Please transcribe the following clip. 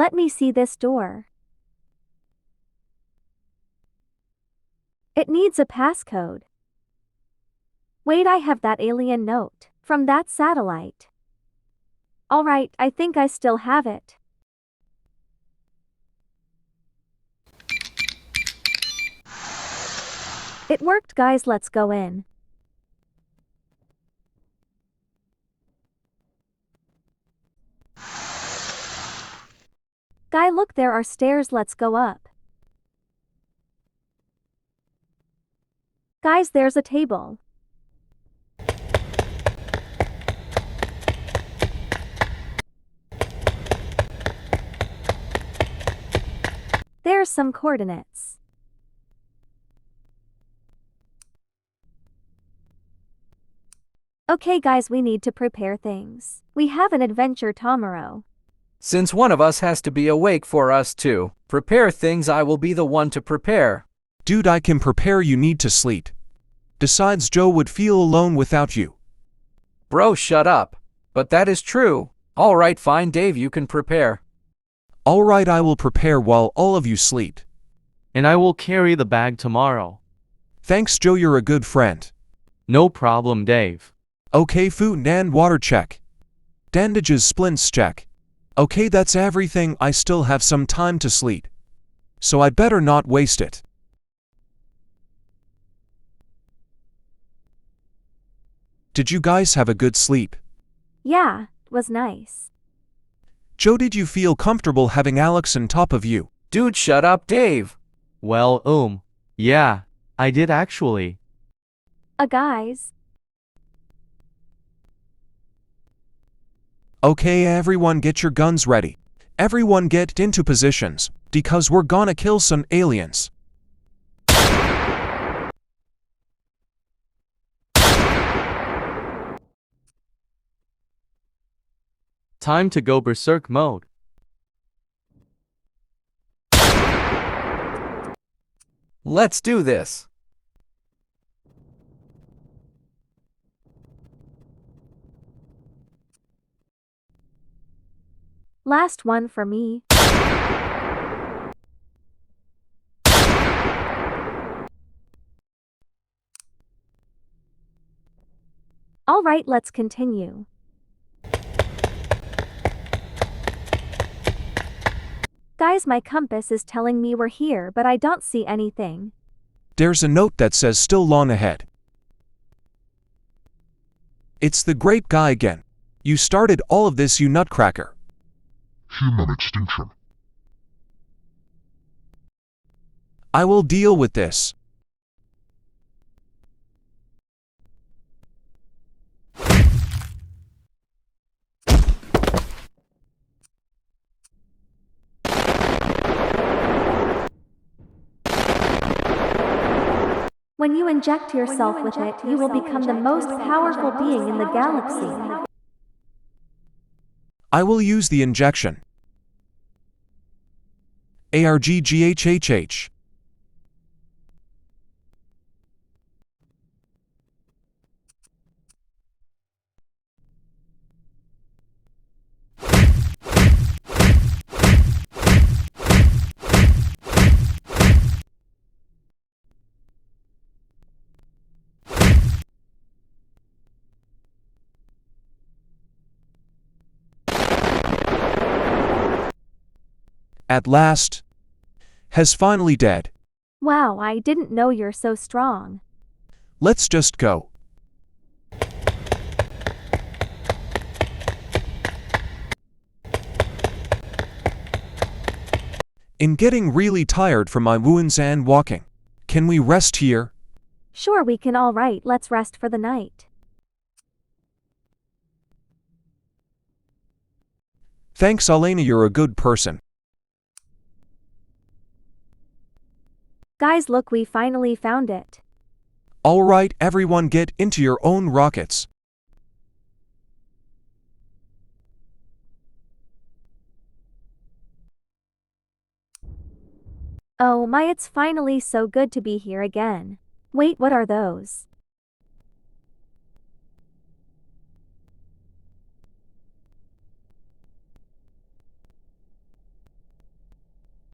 Let me see this door. It needs a passcode. Wait, I have that alien note from that satellite. Alright, I think I still have it. It worked, guys, let's go in. Guy, look, there are stairs, let's go up. Guys, there's a table. There's some coordinates. Okay guys, we need to prepare things. We have an adventure tomorrow. Since one of us has to be awake for us to prepare things, I will be the one to prepare. Dude, I can prepare, you need to sleep. Besides, Joe would feel alone without you. Bro, shut up. But that is true. Alright, fine, Dave, you can prepare. Alright, I will prepare while all of you sleep. And I will carry the bag tomorrow. Thanks, Joe, you're a good friend. No problem, Dave. Okay, food and water check. Bandages, splints check. Okay, that's everything. I still have some time to sleep, so I better not waste it. Did you guys have a good sleep? Yeah, it was nice. Joe, did you feel comfortable having Alex on top of you? Dude, shut up, Dave. Well, yeah, I did actually. Guys. Okay, everyone get your guns ready. Everyone get into positions, because we're gonna kill some aliens. Time to go berserk mode. Let's do this. Last one for me. Alright, let's continue. Guys, my compass is telling me we're here, but I don't see anything. There's a note that says still long ahead. It's the great guy again. You started all of this, you nutcracker. Human extinction. I will deal with this. When you inject yourself with it, you will become the most powerful being in the galaxy. I will use the injection. ARGGHHH. At last, has finally dead. Wow, I didn't know you're so strong. Let's just go. In getting really tired from my wounds and walking. Can we rest here? Sure, we can. Alright, let's rest for the night. Thanks, Elena, you're a good person. Guys, look, we finally found it. Alright, everyone get into your own rockets. Oh my, it's finally so good to be here again. Wait, what are those?